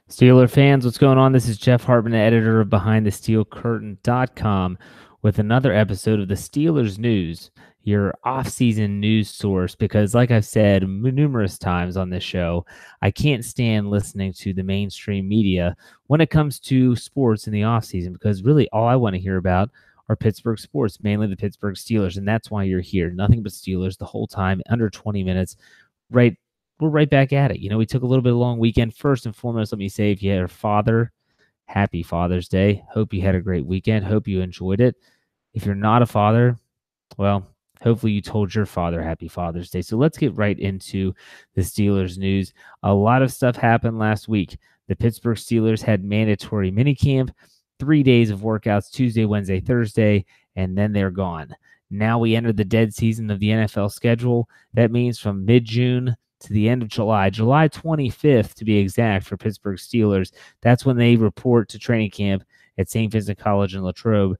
Steeler fans, what's going on? This is Jeff Hartman, editor of BehindTheSteelCurtain.com, with another episode of the Steelers News, your off-season news source. Because, like I've said numerous times on this show, I can't stand listening to the mainstream media when it comes to sports in the off-season, because really all I want to hear about are Pittsburgh sports, mainly the Pittsburgh Steelers, and that's why you're here. Nothing but Steelers the whole time, under 20 minutes, right? We're right back at it. We took a little bit of a long weekend. First and foremost, let me say, if you had a father, happy Father's Day. Hope you had a great weekend. Hope you enjoyed it. If you're not a father, well, hopefully you told your father happy Father's Day. So let's get right into the Steelers news. A lot of stuff happened last week. The Pittsburgh Steelers had mandatory minicamp, 3 days of workouts, Tuesday, Wednesday, Thursday, and then they're gone. Now we enter the dead season of the NFL schedule. That means from mid-June to the end of July 25th to be exact, for Pittsburgh Steelers. That's when they report to training camp at St. Vincent College in Latrobe.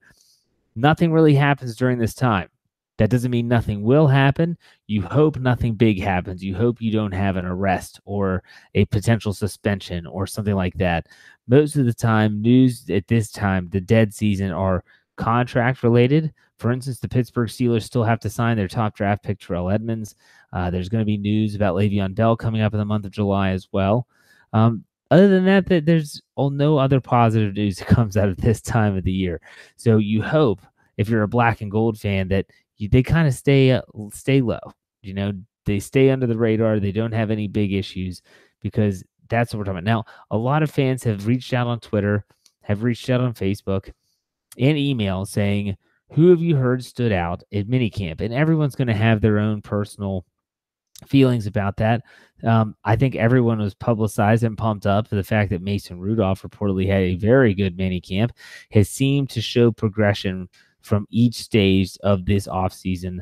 Nothing really happens during this time. That doesn't mean nothing will happen. You hope nothing big happens. You hope you don't have an arrest or a potential suspension or something like that. Most of the time, news at this time, the dead season, are contract related. For instance, the Pittsburgh Steelers still have to sign their top draft pick, Terrell Edmunds. There's going to be news about Le'Veon Bell coming up in the month of July as well. Other than that, there's no other positive news that comes out of this time of the year. So you hope, if you're a black and gold fan, that they kind of stay low. They stay under the radar. They don't have any big issues, because that's what we're talking about. Now, a lot of fans have reached out on Twitter, have reached out on Facebook, and email saying, who have you heard stood out at minicamp? And everyone's going to have their own personal feelings about that. I think everyone was publicized and pumped up for the fact that Mason Rudolph reportedly had a very good minicamp, has seemed to show progression from each stage of this offseason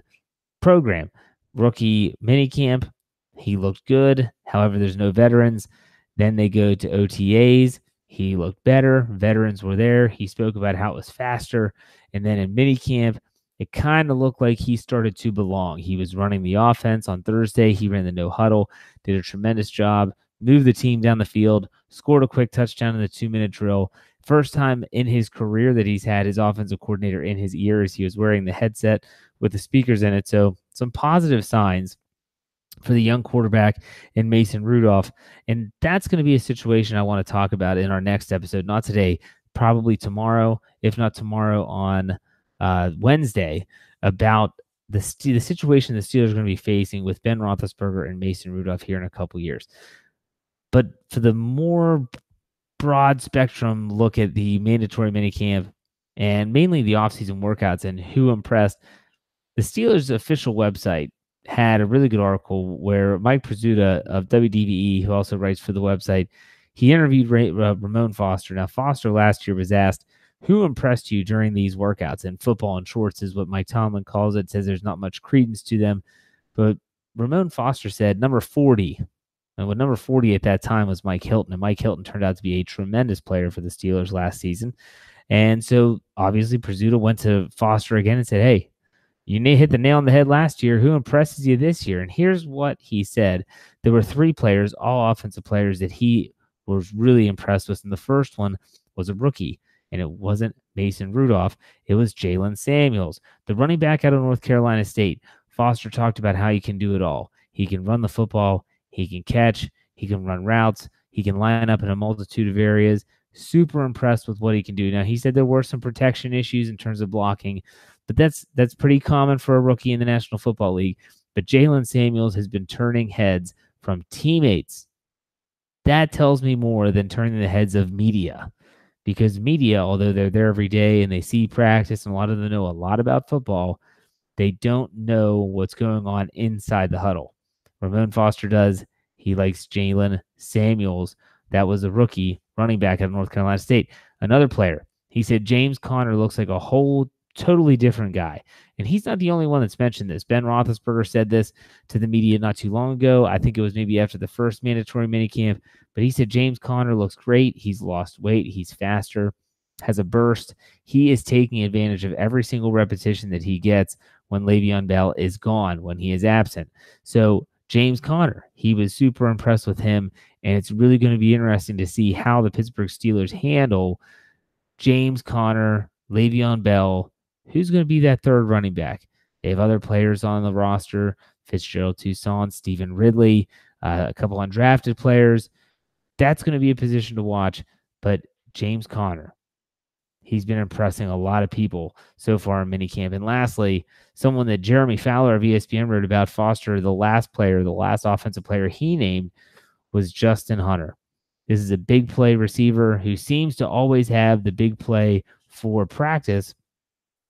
program. Rookie minicamp, he looked good. However, there's no veterans. Then they go to OTAs. He looked better. Veterans were there. He spoke about how it was faster. And then in minicamp, it kind of looked like he started to belong. He was running the offense on Thursday. He ran the no huddle, did a tremendous job, moved the team down the field, scored a quick touchdown in the 2-minute drill. First time in his career that he's had his offensive coordinator in his ear, as he was wearing the headset with the speakers in it. So some positive signs for the young quarterback in Mason Rudolph. And that's going to be a situation I want to talk about in our next episode. Not today, probably tomorrow, if not tomorrow on Wednesday, about the situation the Steelers are going to be facing with Ben Roethlisberger and Mason Rudolph here in a couple years. But for the more broad spectrum look at the mandatory minicamp and mainly the offseason workouts and who impressed, the Steelers' official website had a really good article where Mike Pizzuta of WDVE, who also writes for the website, he interviewed Ramon Foster. Now, Foster last year was asked, who impressed you during these workouts? And football in shorts is what Mike Tomlin calls it. Says there's not much credence to them. But Ramon Foster said number 40. And what number 40 at that time was Mike Hilton. And Mike Hilton turned out to be a tremendous player for the Steelers last season. And so, obviously, Pizzuta went to Foster again and said, hey, you hit the nail on the head last year. Who impresses you this year? And here's what he said. There were 3 players, all offensive players, that he was really impressed with. And the first one was a rookie. And it wasn't Mason Rudolph. It was Jalen Samuels, the running back out of North Carolina State. Foster talked about how he can do it all. He can run the football. He can catch. He can run routes. He can line up in a multitude of areas. Super impressed with what he can do. Now, he said there were some protection issues in terms of blocking, but that's pretty common for a rookie in the National Football League. But Jalen Samuels has been turning heads from teammates. That tells me more than turning the heads of media. Because media, although they're there every day and they see practice and a lot of them know a lot about football, they don't know what's going on inside the huddle. Ramon Foster does. He likes Jalen Samuels. That was a rookie running back out of North Carolina State. Another player, he said James Conner looks like a whole totally different guy. And he's not the only one that's mentioned this. Ben Roethlisberger said this to the media not too long ago. I think it was maybe after the first mandatory minicamp. But he said James Conner looks great. He's lost weight. He's faster, has a burst. He is taking advantage of every single repetition that he gets when Le'Veon Bell is gone, when he is absent. So James Conner, he was super impressed with him, and it's really going to be interesting to see how the Pittsburgh Steelers handle James Conner, Le'Veon Bell. Who's going to be that third running back? They have other players on the roster, Fitzgerald Toussaint, Stephen Ridley, a couple undrafted players. That's going to be a position to watch, but James Conner, he's been impressing a lot of people so far in minicamp. And lastly, someone that Jeremy Fowler of ESPN wrote about, Foster, the last offensive player he named was Justin Hunter. This is a big play receiver who seems to always have the big play for practice,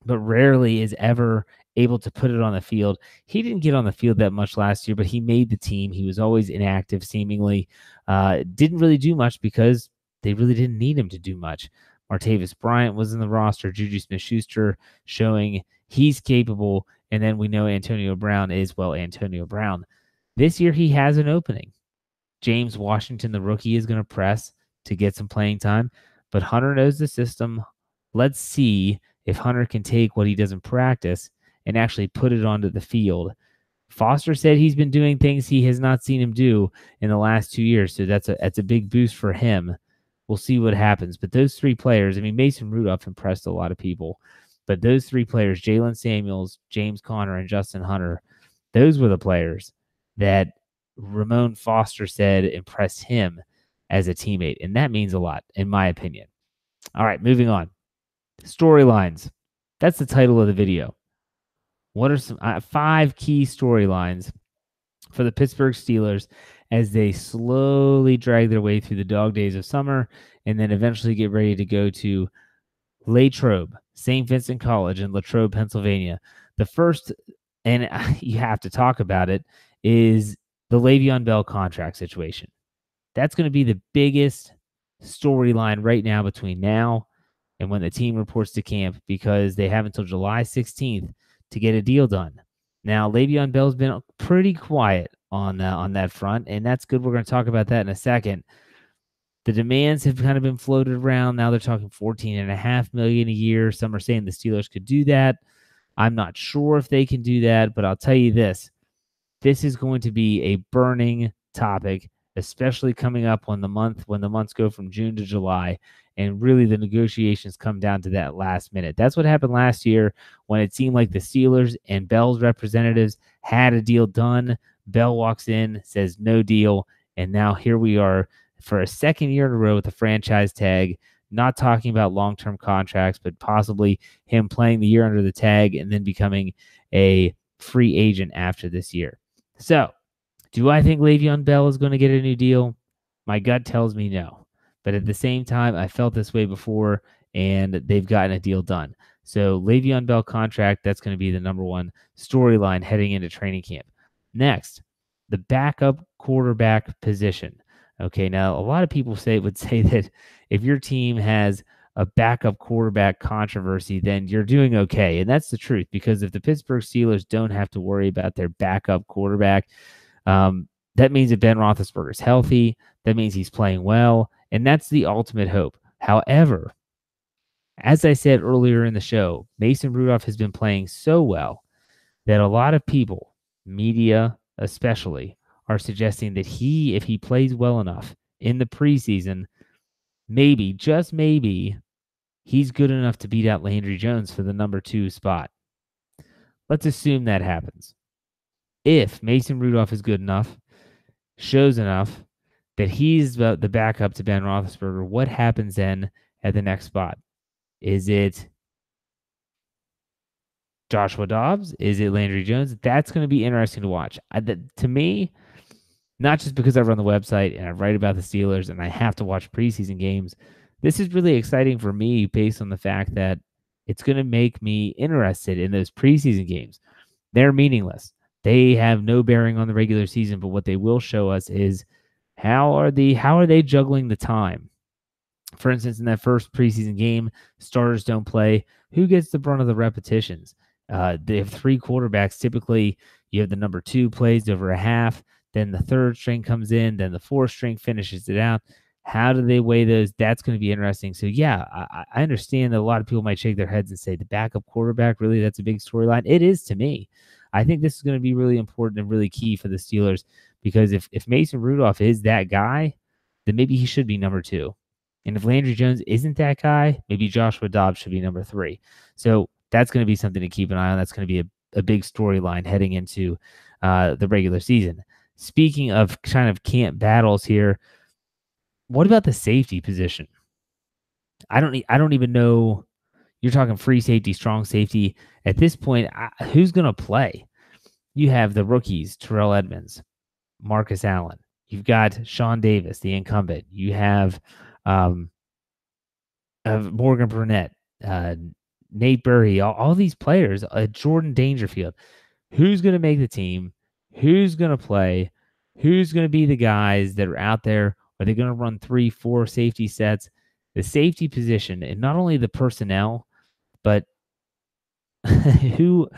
but rarely is ever able to put it on the field. He didn't get on the field that much last year, but he made the team. He was always inactive, seemingly. Didn't really do much because they really didn't need him to do much. Martavis Bryant was in the roster. Juju Smith-Schuster showing he's capable. And then we know Antonio Brown is, well, Antonio Brown. This year he has an opening. James Washington, the rookie, is going to press to get some playing time, but Hunter knows the system. Let's see if Hunter can take what he does in practice and actually put it onto the field. Foster said he's been doing things he has not seen him do in the last 2 years, so that's a big boost for him. We'll see what happens. But those three players, I mean, Mason Rudolph impressed a lot of people, but those three players, Jalen Samuels, James Conner, and Justin Hunter, those were the players that Ramon Foster said impressed him as a teammate, and that means a lot, in my opinion. All right, moving on. Storylines. That's the title of the video. What are some 5 key storylines for the Pittsburgh Steelers as they slowly drag their way through the dog days of summer and then eventually get ready to go to Latrobe, St. Vincent College in Latrobe, Pennsylvania? The first, and you have to talk about it, is the Le'Veon Bell contract situation. That's going to be the biggest storyline right now between now and when the team reports to camp, because they have until July 16th to get a deal done. Now, Le'Veon Bell's been pretty quiet on that front, and that's good. We're going to talk about that in a second. The demands have kind of been floated around. Now they're talking $14.5 million a year. Some are saying the Steelers could do that. I'm not sure if they can do that, but I'll tell you this. This is going to be a burning topic, especially coming up when the months go from June to July, and really the negotiations come down to that last minute. That's what happened last year when it seemed like the Steelers and Bell's representatives had a deal done. Bell walks in, says no deal, and now here we are for a second year in a row with a franchise tag, not talking about long-term contracts, but possibly him playing the year under the tag and then becoming a free agent after this year. So, do I think Le'Veon Bell is going to get a new deal? My gut tells me no. But at the same time, I felt this way before, and they've gotten a deal done. So, Le'Veon Bell contract, that's going to be the number one storyline heading into training camp. Next, the backup quarterback position. Okay, now a lot of people would say that if your team has a backup quarterback controversy, then you're doing okay. And that's the truth, because if the Pittsburgh Steelers don't have to worry about their backup quarterback, that means that Ben Roethlisberger is healthy. That means he's playing well. And that's the ultimate hope. However, as I said earlier in the show, Mason Rudolph has been playing so well that a lot of people, media especially, are suggesting that if he plays well enough in the preseason, maybe, just maybe, he's good enough to beat out Landry Jones for the number 2 spot. Let's assume that happens. If Mason Rudolph is good enough, shows enough that he's the backup to Ben Roethlisberger, what happens then at the next spot? Is it Joshua Dobbs? Is it Landry Jones? That's going to be interesting to watch. To me, not just because I run the website and I write about the Steelers and I have to watch preseason games, this is really exciting for me based on the fact that it's going to make me interested in those preseason games. They're meaningless. They have no bearing on the regular season, but what they will show us is how are they juggling the time? For instance, in that first preseason game, starters don't play. Who gets the brunt of the repetitions? They have 3 quarterbacks. Typically, you have the number 2 plays over a half. Then the 3rd string comes in. Then the 4th string finishes it out. How do they weigh those? That's going to be interesting. So, yeah, I understand that a lot of people might shake their heads and say, the backup quarterback, really, that's a big storyline. It is to me. I think this is going to be really important and really key for the Steelers because if Mason Rudolph is that guy, then maybe he should be number 2. And if Landry Jones isn't that guy, maybe Joshua Dobbs should be number 3. So that's going to be something to keep an eye on. That's going to be a big storyline heading into the regular season. Speaking of kind of camp battles here, what about the safety position? I don't even know. You're talking free safety, strong safety. At this point, who's going to play? You have the rookies, Terrell Edmonds, Marcus Allen. You've got Sean Davis, the incumbent. You have Morgan Burnett, Nate Burry, all these players, Jordan Dangerfield. Who's going to make the team? Who's going to play? Who's going to be the guys that are out there? Are they going to run 3, 4 safety sets? The safety position, and not only the personnel, but who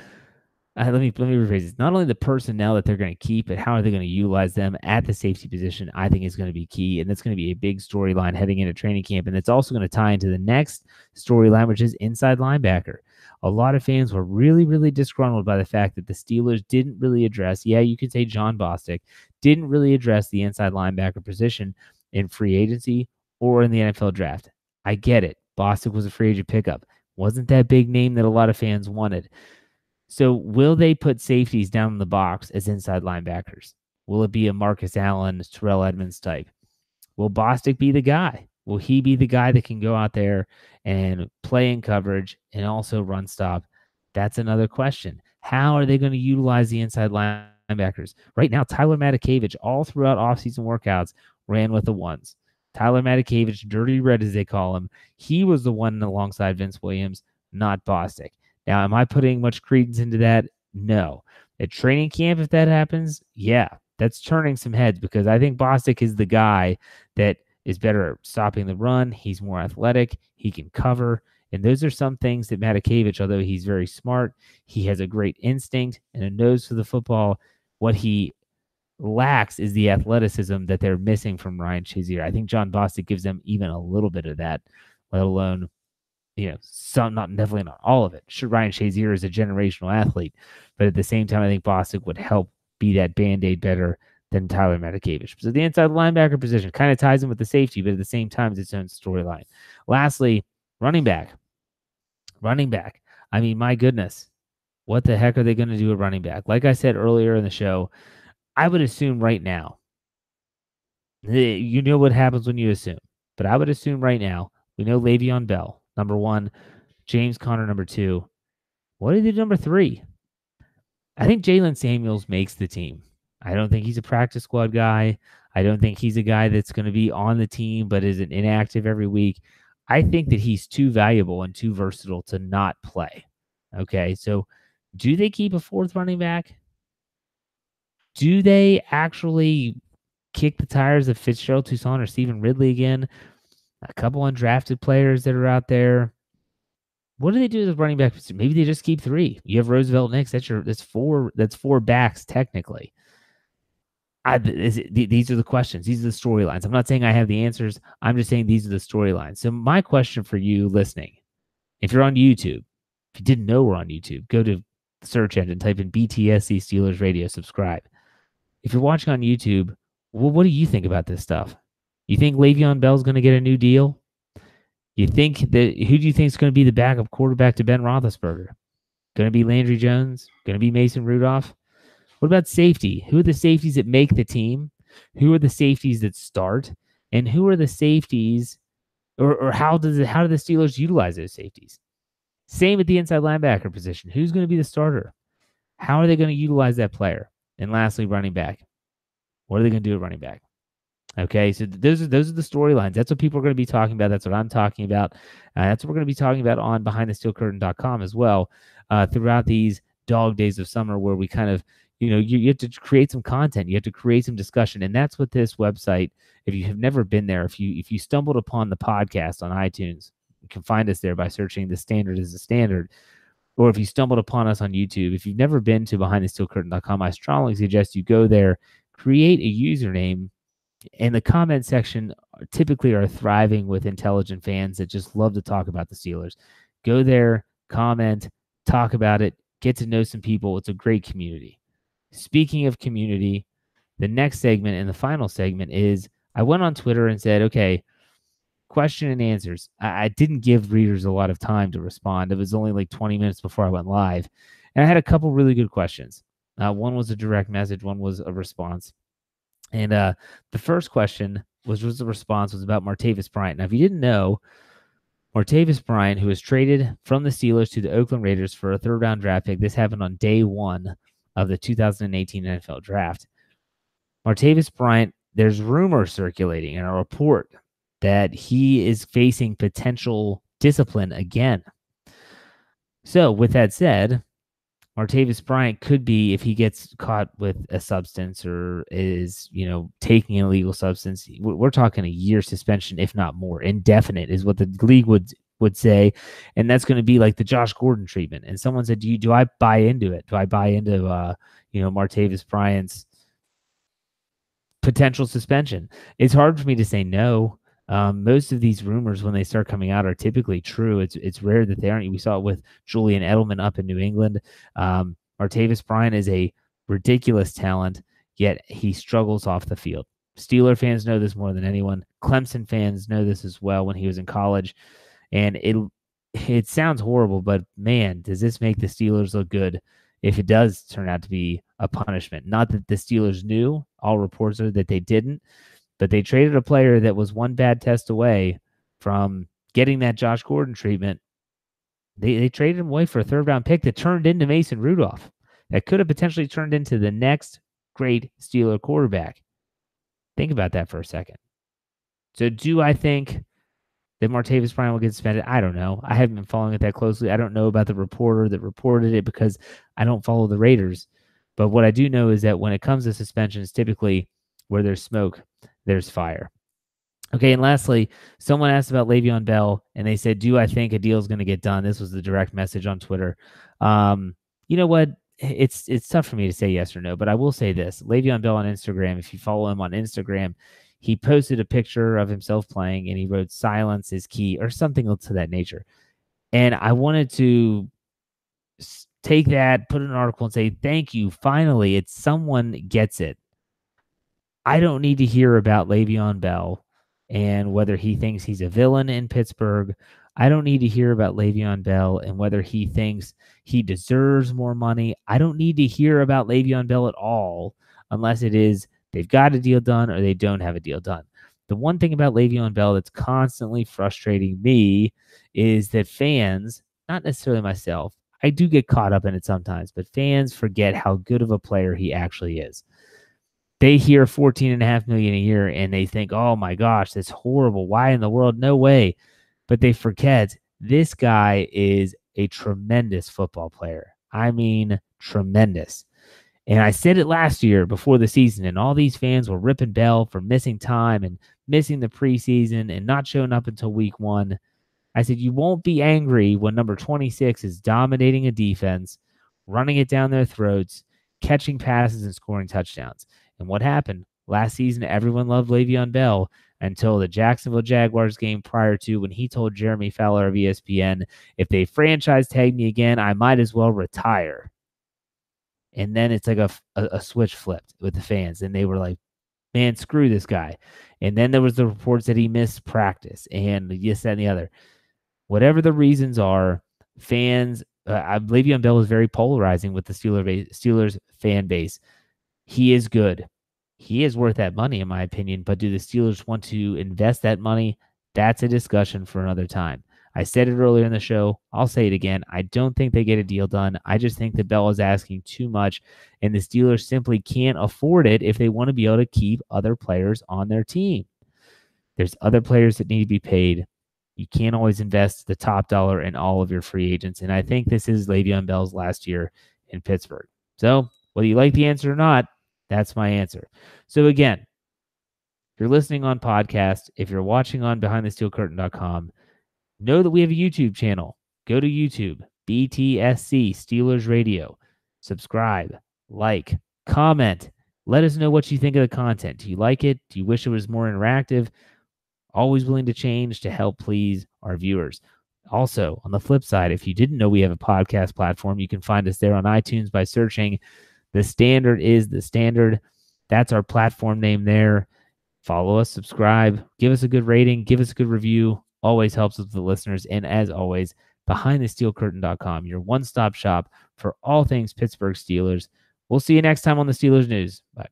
let me rephrase this. Not only the personnel that they're going to keep, but how are they going to utilize them at the safety position, I think is going to be key. And that's going to be a big storyline heading into training camp. And it's also going to tie into the next storyline, which is inside linebacker. A lot of fans were really, really disgruntled by the fact that the Steelers didn't really address, you could say John Bostic, didn't really address the inside linebacker position in free agency or in the NFL draft. I get it. Bostic was a free agent pickup. Wasn't that big name that a lot of fans wanted. So will they put safeties down in the box as inside linebackers? Will it be a Marcus Allen, Terrell Edmonds type? Will Bostic be the guy? Will he be the guy that can go out there and play in coverage and also run stop? That's another question. How are they going to utilize the inside linebackers? Right now, Tyler Matakevich, all throughout offseason workouts, ran with the ones. Tyler Matakevich, Dirty Red as they call him, he was the one alongside Vince Williams, not Bostic. Now, am I putting much credence into that? No. At training camp, if that happens, that's turning some heads because I think Bostic is the guy that is better at stopping the run. He's more athletic. He can cover. And those are some things that Matakevich, although he's very smart, he has a great instinct and a nose for the football. What he lacks is the athleticism that they're missing from Ryan Shazier. I think John Bostic gives them even a little bit of that, let alone some, definitely not all of it. Sure, Ryan Shazier is a generational athlete, but at the same time, I think Bostic would help be that Band-Aid better than Tyler Matakevich. So the inside linebacker position kind of ties in with the safety, but at the same time, it's its own storyline. Lastly, running back. I mean, my goodness, what the heck are they going to do at running back? Like I said earlier in the show, I would assume right now, you know what happens when you assume, but I would assume right now, we know Le'Veon Bell, number 1, James Conner, number 2. What do they do number 3? I think Jalen Samuels makes the team. I don't think he's a practice squad guy. I don't think he's a guy that's going to be on the team but isn't inactive every week. I think that he's too valuable and too versatile to not play. Okay, so do they keep a 4th running back? Do they actually kick the tires of Fitzgerald Toussaint or Stephen Ridley again? A couple undrafted players that are out there. What do they do with running back? Maybe they just keep 3. You have Roosevelt next. That's 4 backs technically. These are the questions. These are the storylines. I'm not saying I have the answers. I'm just saying these are the storylines. So my question for you listening, if you're on YouTube, if you didn't know we're on YouTube, go to the search engine, type in BTSC Steelers Radio, subscribe. If you're watching on YouTube, well, what do you think about this stuff? You think Le'Veon Bell's going to get a new deal? You think who do you think is going to be the backup quarterback to Ben Roethlisberger? Going to be Landry Jones? Going to be Mason Rudolph? What about safety? Who are the safeties that make the team? Who are the safeties that start? And who are the safeties, or how do the Steelers utilize those safeties? Same at the inside linebacker position. Who's going to be the starter? How are they going to utilize that player? And lastly, running back. What are they going to do at running back? Okay, so those are the storylines. That's what people are going to be talking about. That's what I'm talking about. That's what we're going to be talking about on BehindTheSteelCurtain.com as well throughout these dog days of summer where we kind of, you have to create some content. You have to create some discussion. And that's what this website, if you have never been there, if you stumbled upon the podcast on iTunes, you can find us there by searching The Standard is the Standard. Or if you stumbled upon us on YouTube, if you've never been to BehindTheSteelCurtain.com, I strongly suggest you go there, create a username. And the comment section typically are thriving with intelligent fans that just love to talk about the Steelers. Go there, comment, talk about it, get to know some people. It's a great community. Speaking of community, the next segment and the final segment is I went on Twitter and said, okay, question and answers. I didn't give readers a lot of time to respond. It was only like 20 minutes before I went live. And I had a couple really good questions. One was a direct message, one was a response. And the first question was the response was about Martavis Bryant. Now, if you didn't know, Martavis Bryant, who was traded from the Steelers to the Oakland Raiders for a third-round draft pick. This happened on day one of the 2018 NFL Draft. Martavis Bryant, there's rumors circulating in a report that he is facing potential discipline again. So, with that said, Martavis Bryant could be, if he gets caught with a substance or is, taking an illegal substance, we're talking a year suspension, if not more. Indefinite is what the league would say. And that's going to be like the Josh Gordon treatment. And someone said, do I buy into it? Do I buy into, Martavis Bryant's potential suspension? It's hard for me to say no. Most of these rumors, when they start coming out, are typically true. It's rare that they aren't. We saw it with Julian Edelman up in New England. Martavis Bryant is a ridiculous talent, yet he struggles off the field. Steeler fans know this more than anyone. Clemson fans know this as well when he was in college. And it sounds horrible, but man, does this make the Steelers look good if it does turn out to be a punishment. Not that the Steelers knew. All reports are that they didn't. But they traded a player that was one bad test away from getting that Josh Gordon treatment. They traded him away for a third-round pick that turned into Mason Rudolph. That could have potentially turned into the next great Steeler quarterback. Think about that for a second. So do I think that Martavis Bryant will get suspended? I don't know. I haven't been following it that closely. I don't know about the reporter that reported it because I don't follow the Raiders. But what I do know is that when it comes to suspensions, typically where there's smoke, there's fire. Okay, and lastly, someone asked about Le'Veon Bell, and they said, do I think a deal is going to get done? This was the direct message on Twitter. You know what? It's tough for me to say yes or no, but I will say this. Le'Veon Bell on Instagram, if you follow him on Instagram, he posted a picture of himself playing, and he wrote, "Silence is key," or something to that nature. And I wanted to take that, put an article, and say, thank you. Finally, it's someone gets it. I don't need to hear about Le'Veon Bell and whether he thinks he's a villain in Pittsburgh. I don't need to hear about Le'Veon Bell and whether he thinks he deserves more money. I don't need to hear about Le'Veon Bell at all unless it is they've got a deal done or they don't have a deal done. The one thing about Le'Veon Bell that's constantly frustrating me is that fans, not necessarily myself, I do get caught up in it sometimes, but fans forget how good of a player he actually is. They hear $14.5 million a year and they think, oh my gosh, that's horrible. Why in the world? No way. But they forget this guy is a tremendous football player. I mean, tremendous. And I said it last year before the season, and all these fans were ripping Bell for missing time and missing the preseason and not showing up until week 1. I said, you won't be angry when number 26 is dominating a defense, running it down their throats, catching passes and scoring touchdowns. And what happened? Last season, everyone loved Le'Veon Bell until the Jacksonville Jaguars game prior to, when he told Jeremy Fowler of ESPN, if they franchise tag me again, I might as well retire. And then it's like a switch flipped with the fans. And they were like, man, screw this guy. And then there was the reports that he missed practice and this, that, and the other. Whatever the reasons are, fans, Le'Veon Bell is very polarizing with the Steelers fan base. He is good. He is worth that money, in my opinion. But do the Steelers want to invest that money? That's a discussion for another time. I said it earlier in the show. I'll say it again. I don't think they get a deal done. I just think that Bell is asking too much, and the Steelers simply can't afford it if they want to be able to keep other players on their team. There's other players that need to be paid. You can't always invest the top dollar in all of your free agents, and I think this is Le'Veon Bell's last year in Pittsburgh. So whether you like the answer or not, that's my answer. So again, if you're listening on podcast, if you're watching on BehindTheSteelCurtain.com, know that we have a YouTube channel. Go to YouTube, BTSC Steelers Radio. Subscribe, like, comment. Let us know what you think of the content. Do you like it? Do you wish it was more interactive? Always willing to change to help please our viewers. Also, on the flip side, if you didn't know we have a podcast platform, you can find us there on iTunes by searching The Standard is the Standard. That's our platform name there. Follow us, subscribe, give us a good rating, give us a good review. Always helps with the listeners. And as always, BehindTheSteelCurtain.com, your one-stop shop for all things Pittsburgh Steelers. We'll see you next time on the Steelers News. Bye.